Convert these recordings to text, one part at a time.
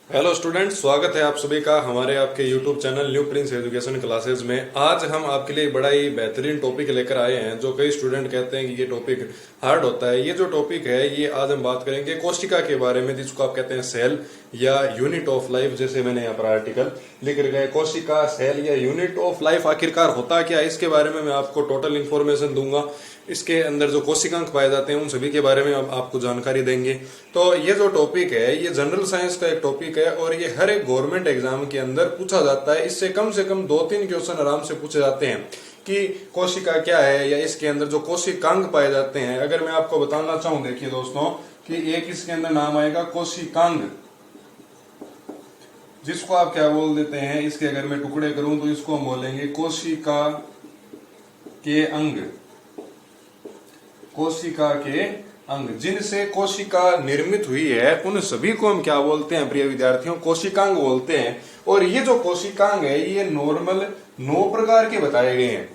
Hello students, स्वागत है आप सभी का हमारे आपके YouTube channel new Prince education classes में। आज हम आपके लिए बड़ा ही बेहतरीन टॉपिक लेकर आए हैं जो कई स्टूडेंट कहते हैं कि ये टॉपिक हार्ड होता है। ये जो टॉपिक है ये आज हम बात करेंगे कोशिका के बारे में, जिसको आप कहते हैं सेल या यूनिट ऑफ लाइफ। जैसे मैंने यहाँ पर आर्टिकल लिख रखा है, कोशिका, सेल या यूनिट ऑफ लाइफ आखिरकार होता क्या है, इसके बारे में मैं आपको टोटल इन्फॉर्मेशन दूंगा। इसके अंदर जो कोशिकांक पाए जाते हैं उन सभी के बारे में हम आपको जानकारी देंगे। तो ये जो टॉपिक है ये जनरल साइंस का एक टॉपिक है और ये हर एक गवर्नमेंट एग्जाम के अंदर पूछा जाता है। इससे कम से कम 2-3 क्वेश्चन आराम से पूछे जाते हैं कि कोशिका क्या है या इसके अंदर जो कोशिकांग पाए जाते हैं। अगर मैं आपको बताना चाहूं, देखिए दोस्तों, कि एक इसके अंदर नाम आएगा कोशिकांग, जिसको आप क्या बोल देते हैं, इसके अगर मैं टुकड़े करूं तो इसको हम बोलेंगे कोशिका के अंग। कोशिका के अंग, जिनसे कोशिका निर्मित हुई है उन सभी को हम क्या बोलते हैं प्रिय विद्यार्थियों, कोशिकांग बोलते हैं। और ये जो कोशिकांग है ये नॉर्मल 9 प्रकार के बताए गए हैं।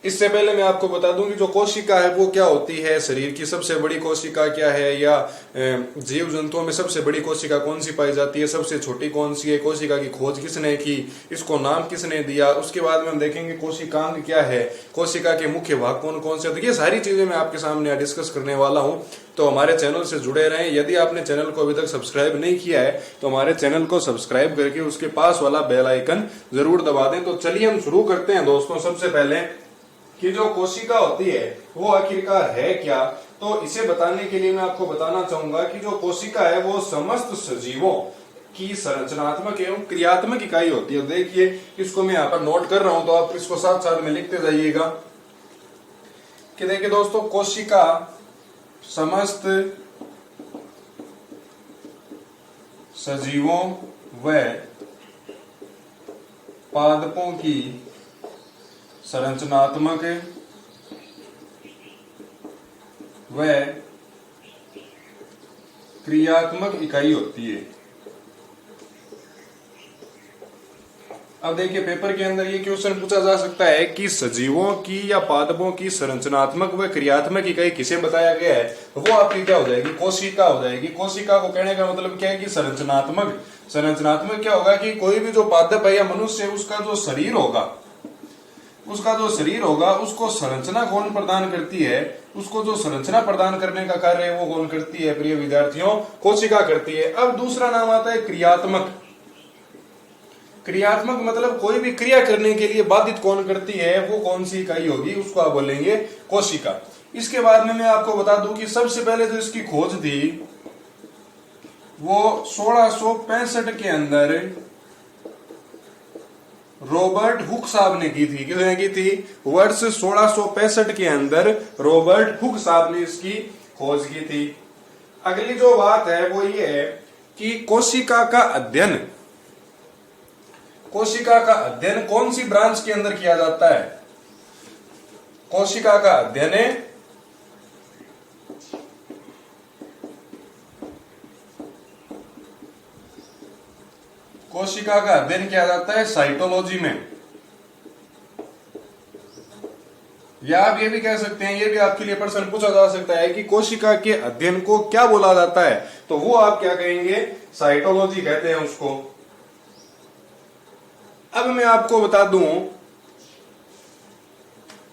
इससे पहले मैं आपको बता दूं कि जो कोशिका है वो क्या होती है, शरीर की सबसे बड़ी कोशिका क्या है, या जीव जंतुओं में सबसे बड़ी कोशिका कौन सी पाई जाती है, सबसे छोटी कौन सी है, कोशिका की खोज किसने की, इसको नाम किसने दिया। उसके बाद में हम देखेंगे कोशिकांग क्या है, कोशिका के मुख्य भाग कौन कौन से। तो ये सारी चीजें मैं आपके सामने डिस्कस करने वाला हूं, तो हमारे चैनल से जुड़े रहें। यदि आपने चैनल को अभी तक सब्सक्राइब नहीं किया है तो हमारे चैनल को सब्सक्राइब करके उसके पास वाला बेल आइकन जरूर दबा दें। तो चलिए हम शुरू करते हैं दोस्तों। सबसे पहले कि जो कोशिका होती है वो आखिरकार है क्या, तो इसे बताने के लिए मैं आपको बताना चाहूंगा कि जो कोशिका है वो समस्त सजीवों की संरचनात्मक एवं क्रियात्मक इकाई होती है। देखिए इसको मैं यहाँ पर नोट कर रहा हूं तो आप इसको साथ साथ में लिखते जाइएगा कि देखिए दोस्तों, कोशिका समस्त सजीवों व पादपों की संरचनात्मक व क्रियात्मक इकाई होती है। अब देखिए पेपर के अंदर ये क्वेश्चन पूछा जा सकता है कि सजीवों की या पादपों की संरचनात्मक व क्रियात्मक इकाई किसे बताया गया है, वो आपकी क्या हो जाएगी, कोशिका हो जाएगी। कोशिका को कहने का मतलब क्या है कि संरचनात्मक। संरचनात्मक क्या होगा कि कोई भी जो पादप है या मनुष्य है उसका जो शरीर होगा उसको संरचना कौन प्रदान करती है, उसको जो संरचना प्रदान करने का कार्य है वो कौन करती है प्रिय विद्यार्थियों, कोशिका करती है। अब दूसरा नाम आता है क्रियात्मक। क्रियात्मक मतलब कोई भी क्रिया करने के लिए बाधित कौन करती है, वो कौन सी इकाई होगी, उसको आप बोलेंगे कोशिका। इसके बाद में मैं आपको बता दूं कि सबसे पहले जो इसकी खोज थी वो 1665 के अंदर रॉबर्ट हुक साहब ने की थी। किसने की थी? वर्ष 1665 के अंदर रॉबर्ट हुक साहब ने इसकी खोज की थी। अगली जो बात है वो ये है कि कोशिका का अध्ययन कौन सी ब्रांच के अंदर किया जाता है। कोशिका का अध्ययन किया जाता है साइटोलॉजी में, या आप ये भी कह सकते हैं, ये भी आपके लिए प्रश्न पूछा जा सकता है कि कोशिका के अध्ययन को क्या बोला जाता है, तो वो आप क्या कहेंगे, साइटोलॉजी कहते हैं उसको। अब मैं आपको बता दूं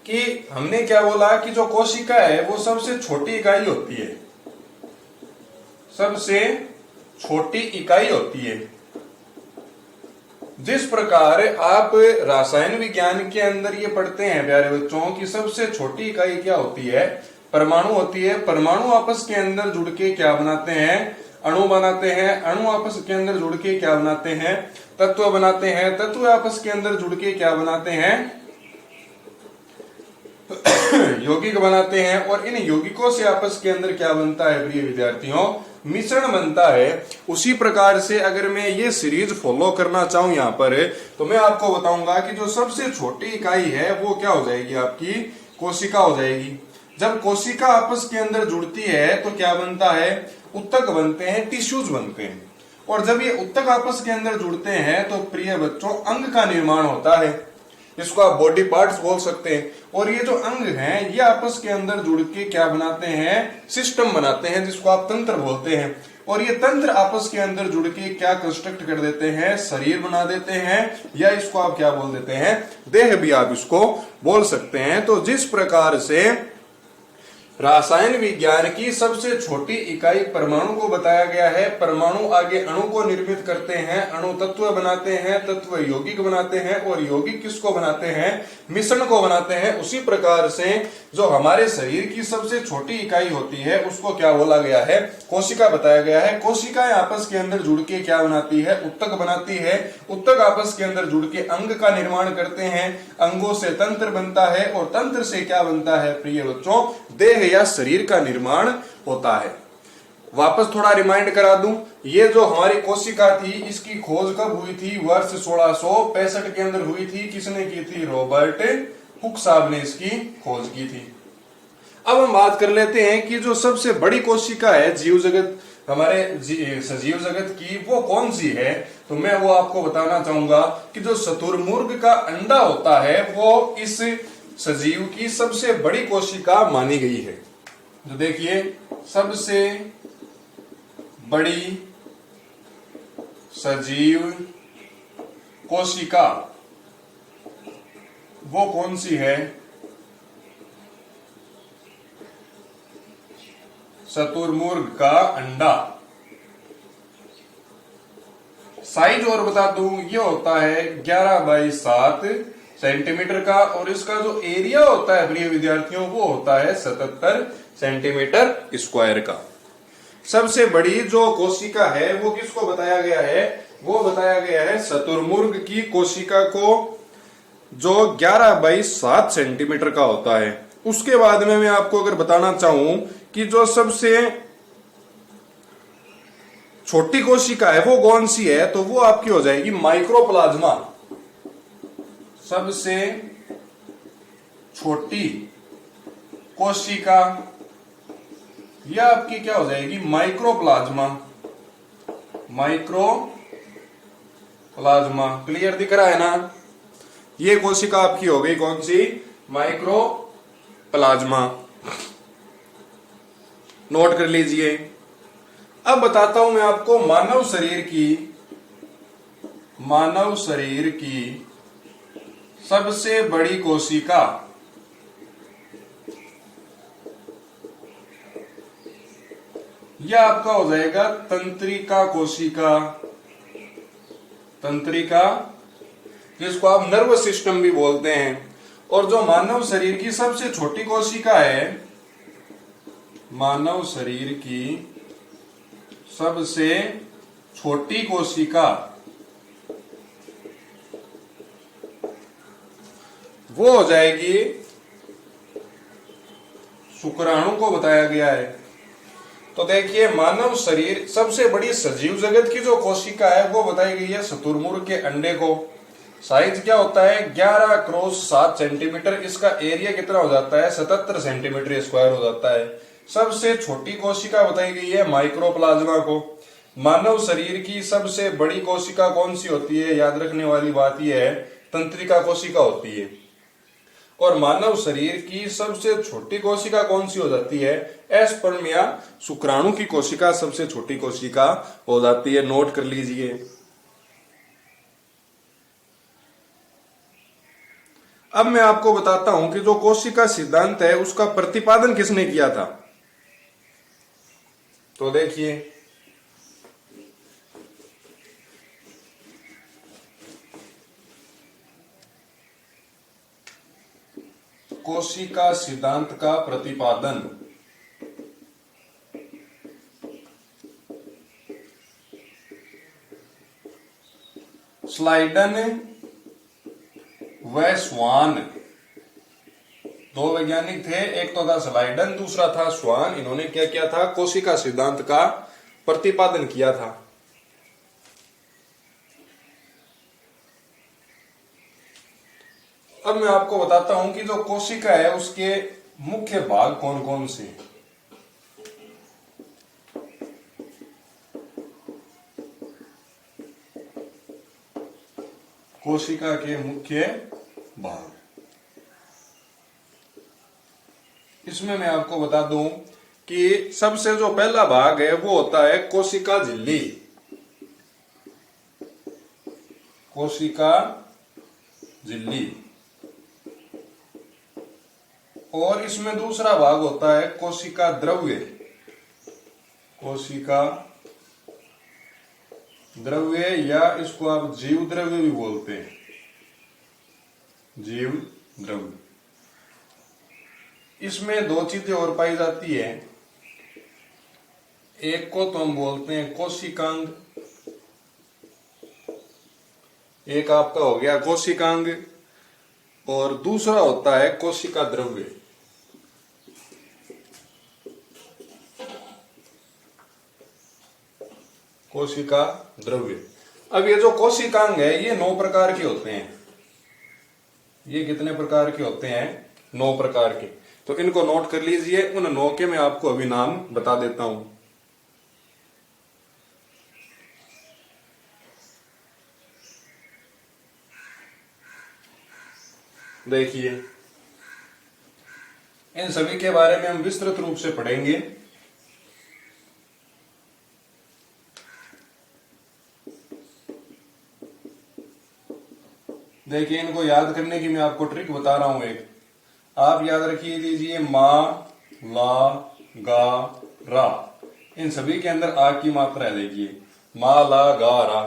कि हमने क्या बोला कि जो कोशिका है वो सबसे छोटी इकाई होती है, सबसे छोटी इकाई होती है। जिस प्रकार आप रासायन विज्ञान के अंदर ये पढ़ते हैं प्यारे बच्चों की सबसे छोटी इकाई क्या होती है, परमाणु होती है। परमाणु आपस के अंदर जुड़ के क्या बनाते हैं, अणु बनाते हैं। अणु आपस के अंदर जुड़ के क्या बनाते हैं, तत्व बनाते हैं। तत्व आपस के अंदर जुड़ के क्या बनाते हैं, यौगिक बनाते हैं। और इन यौगिकों से आपस के अंदर क्या बनता है प्रिय विद्यार्थियों, मिश्रण बनता है। उसी प्रकार से अगर मैं ये सीरीज फॉलो करना चाहूं यहाँ पर, तो मैं आपको बताऊंगा कि जो सबसे छोटी इकाई है वो क्या हो जाएगी, आपकी कोशिका हो जाएगी। जब कोशिका आपस के अंदर जुड़ती है तो क्या बनता है, उत्तक बनते हैं, टिश्यूज बनते हैं। और जब ये उत्तक आपस के अंदर जुड़ते हैं तो प्रिय बच्चों अंग का निर्माण होता है, जिसको आप बॉडी पार्ट्स बोल सकते हैं। और ये जो अंग हैं ये आपस के अंदर जुड़ के क्या बनाते हैं, सिस्टम बनाते हैं, जिसको आप तंत्र बोलते हैं। और ये तंत्र आपस के अंदर जुड़ के क्या कंस्ट्रक्ट कर देते हैं, शरीर बना देते हैं, या इसको आप क्या बोल देते हैं, देह भी आप इसको बोल सकते हैं। तो जिस प्रकार से रासायन विज्ञान की सबसे छोटी इकाई परमाणु को बताया गया है, परमाणु आगे अणु को निर्मित करते हैं, अणु तत्व बनाते हैं, तत्व यौगिक बनाते हैं, और यौगिक किसको बनाते हैं, मिश्रण को बनाते हैं। उसी प्रकार से जो हमारे शरीर की सबसे छोटी इकाई होती है उसको क्या बोला गया है, कोशिका बताया गया है। कोशिकाएं आपस के अंदर जुड़ के क्या बनाती है, उत्तक बनाती है। उत्तक आपस के अंदर जुड़ के अंग का निर्माण करते हैं, अंगों से तंत्र बनता है, और तंत्र से क्या बनता है प्रिय बच्चों, देह या शरीर का निर्माण होता है। वापस थोड़ा रिमाइंड करा दूं, ये जो हमारी कोशिका थी इसकी खोज कब हुई थी, वर्ष 1665 के अंदर हुई थी। किसने की थी, रॉबर्ट हुक साहब ने इसकी खोज की थी। अब हम बात कर लेते हैं कि जो सबसे बड़ी कोशिका है जीव जगत, हमारे सजीव जगत की, वो कौन सी है। तो मैं वो आपको बताना चाहूंगा कि जो शुतुरमुर्ग का अंडा होता है वो इस सजीव की सबसे बड़ी कोशिका मानी गई है। तो देखिए, सबसे बड़ी सजीव कोशिका वो कौन सी है, शुतुरमुर्ग का अंडा। साइज और बता दूं, ये होता है 11/7 सेंटीमीटर का, और इसका जो एरिया होता है प्रिय विद्यार्थियों वो होता है 77 सेंटीमीटर स्क्वायर का। सबसे बड़ी जो कोशिका है वो किसको बताया गया है, वो बताया गया है शुतुरमुर्ग की कोशिका को, जो 11/7 सेंटीमीटर का होता है। उसके बाद में मैं आपको अगर बताना चाहूं कि जो सबसे छोटी कोशिका है वो कौन सी है, तो वो आपकी हो जाएगी माइक्रोप्लाज्मा। सबसे छोटी कोशिका यह आपकी क्या हो जाएगी, माइक्रोप्लाज्मा। माइक्रोप्लाज्मा क्लियर दिख रहा है ना, ये कोशिका आपकी हो गई कौन सी, माइक्रोप्लाज्मा। नोट कर लीजिए। अब बताता हूं मैं आपको मानव शरीर की सबसे बड़ी कोशिका। यह आपका हो जाएगा तंत्रिका कोशिका। तंत्रिका, जिसको आप नर्वस सिस्टम भी बोलते हैं। और जो मानव शरीर की सबसे छोटी कोशिका है, मानव शरीर की सबसे छोटी कोशिका, वो हो जाएगी, शुक्राणु को बताया गया है। तो देखिए, मानव शरीर सबसे बड़ी सजीव जगत की जो कोशिका है वो बताई गई है शुतुरमुर्ग के अंडे को। साइज क्या होता है, 11x7 सेंटीमीटर। इसका एरिया कितना हो जाता है, 77 सेंटीमीटर स्क्वायर हो जाता है। सबसे छोटी कोशिका बताई गई है माइक्रोप्लाज्मा को। मानव शरीर की सबसे बड़ी कोशिका कौन सी होती है, याद रखने वाली बात यह है, तंत्रिका कोशिका होती है। और मानव शरीर की सबसे छोटी कोशिका कौन सी हो जाती है, एस्पर्म या शुक्राणु की कोशिका सबसे छोटी कोशिका हो जाती है। नोट कर लीजिए। अब मैं आपको बताता हूं कि जो कोशिका सिद्धांत है उसका प्रतिपादन किसने किया था। तो देखिए, कोशिका सिद्धांत का प्रतिपादन स्लाइडन व स्वान, दो वैज्ञानिक थे, एक तो था स्लाइडन, दूसरा था स्वान। इन्होंने क्या किया था, कोशिका सिद्धांत का प्रतिपादन किया था। अब मैं आपको बताता हूं कि जो कोशिका है उसके मुख्य भाग कौन कौन से। कोशिका के मुख्य भाग, इसमें मैं आपको बता दूं कि सबसे जो पहला भाग है वो होता है कोशिका झिल्ली। कोशिका झिल्ली। और इसमें दूसरा भाग होता है कोशिका द्रव्य। कोशिका द्रव्य या इसको आप जीव द्रव्य भी बोलते हैं, जीव द्रव्य। इसमें दो चीजें और पाई जाती है, एक को तो हम बोलते हैं कोशिकांग, एक आपका हो गया कोशिकांग, और दूसरा होता है कोशिका द्रव्य। कोशिका द्रव्य। अब ये जो कोशिकांग है ये 9 प्रकार के होते हैं। ये कितने प्रकार के होते हैं? 9 प्रकार के। तो इनको नोट कर लीजिए, उन 9 के मैं आपको अभी नाम बता देता हूं। देखिए, इन सभी के बारे में हम विस्तृत रूप से पढ़ेंगे। देखिए, इनको याद करने की मैं आपको ट्रिक बता रहा हूं एक। आप याद रखिए लीजिए, मा, ला, गा, रा, इन सभी के अंदर आ की मात्रा है। देखिए, मा, ला, गा, रा।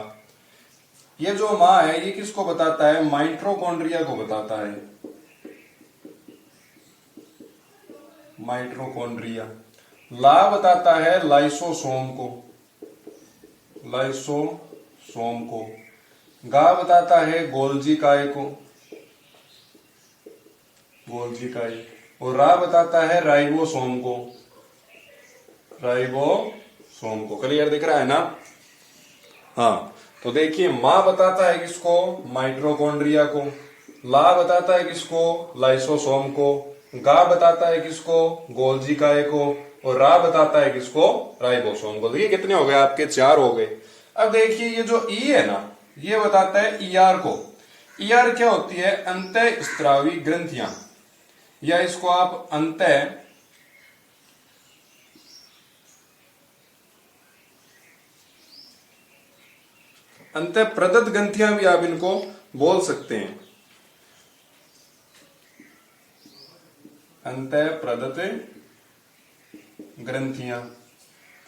ये जो मा है ये किसको बताता है? माइटोकॉन्ड्रिया को बताता है। माइटोकॉन्ड्रिया। ला बताता है लाइसोसोम को। लाइसोसोम को। गा बताता है गोल्जी काय को। गोल्जी काय। और रा बताता है राइबोसोम को। राइबोसोम को। क्लियर दिख रहा है ना? हाँ, तो देखिए, मां बताता है किसको? माइटोकॉन्ड्रिया को। ला बताता है किसको? लाइसोसोम को। गा बताता है किसको? गोल्जी काय को। और रा बताता है किसको? राइबोसोम को। तो ये कितने हो गए आपके? 4 हो गए। अब देखिए, ये जो ई है ना, ये बताता है ईआर को। ईआर क्या होती है? अंतः स्त्रावी ग्रंथियां, या इसको आप अंतः प्रदत्त ग्रंथियां भी आप इनको बोल सकते हैं। अंतः प्रदत्त ग्रंथियां।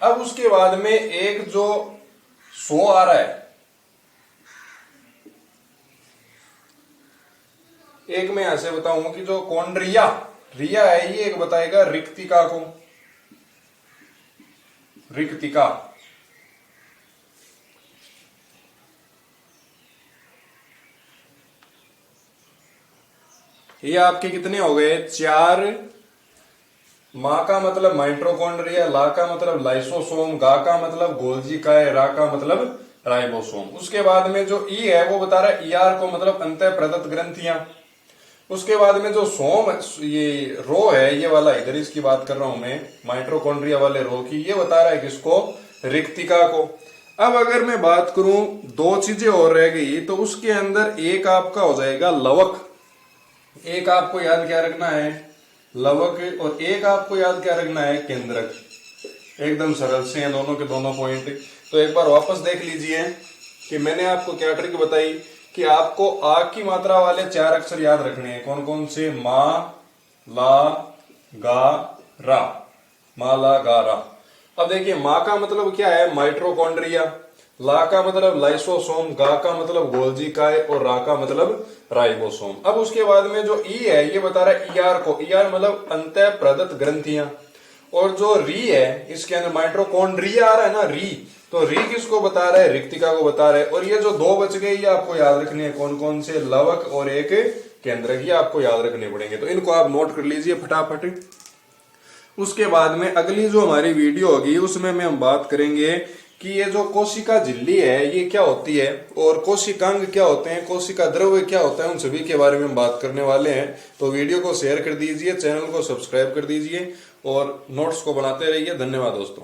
अब उसके बाद में एक जो सो आ रहा है, एक मैं ऐसे बताऊं कि जो कॉन्ड्रिया रिया है ये एक बताएगा रिक्तिका को। रिक्तिका। ये आपके कितने हो गए? 4। मां का मतलब माइटोकॉन्ड्रिया, ला का मतलब लाइसोसोम, गा का मतलब गोल्जी काय, रा का मतलब राइबोसोम। उसके बाद में जो ई है वो बता रहा है ईआर को, मतलब अंतः प्रदत्त ग्रंथियां। उसके बाद में जो सोम, ये रो है, ये वाला इधर इसकी बात कर रहा हूं मैं, माइटोकॉन्ड्रिया वाले रो की, ये बता रहा है किसको? रिक्तिका को। अब अगर मैं बात करूं, 2 चीजें और रह गई, तो उसके अंदर एक आपका हो जाएगा लवक। एक आपको याद क्या रखना है? लवक। और एक आपको याद क्या रखना है? केंद्रक। एकदम सरल से हैं दोनों के दोनों पॉइंट। तो एक बार वापस देख लीजिए कि मैंने आपको क्या ट्रिक बताई कि आपको आ की मात्रा वाले 4 अक्षर याद रखने हैं। कौन कौन से? मा, ला, गा, रा। मा, ला, गा, रा। अब देखिए, मां का मतलब क्या है? माइटोकॉन्ड्रिया। ला का मतलब लाइसोसोम, गा का मतलब गोल्जी काय, और रा का मतलब राइबोसोम। अब उसके बाद में जो ई है ये बता रहा है ईआर को। ईआर मतलब अंतः प्रदत्त ग्रंथियां। और जो री है, इसके अंदर माइटोकॉन्ड्रिया आ रहा है ना, री, तो री किसको बता रहा है? रिक्तिका को बता रहा है। और ये जो 2 बच गए ये आपको याद रखने हैं। कौन कौन से? लवक और एक केंद्रक। ये आपको याद रखने पड़ेंगे। तो इनको आप नोट कर लीजिए फटाफट। उसके बाद में अगली जो हमारी वीडियो होगी उसमें हम बात करेंगे कि ये जो कोशिका झिल्ली है ये क्या होती है, और कोशिकांग क्या होते हैं, कोशिका द्रव्य क्या होता है, उन सभी के बारे में हम बात करने वाले हैं। तो वीडियो को शेयर कर दीजिए, चैनल को सब्सक्राइब कर दीजिए और नोट्स को बनाते रहिए। धन्यवाद दोस्तों।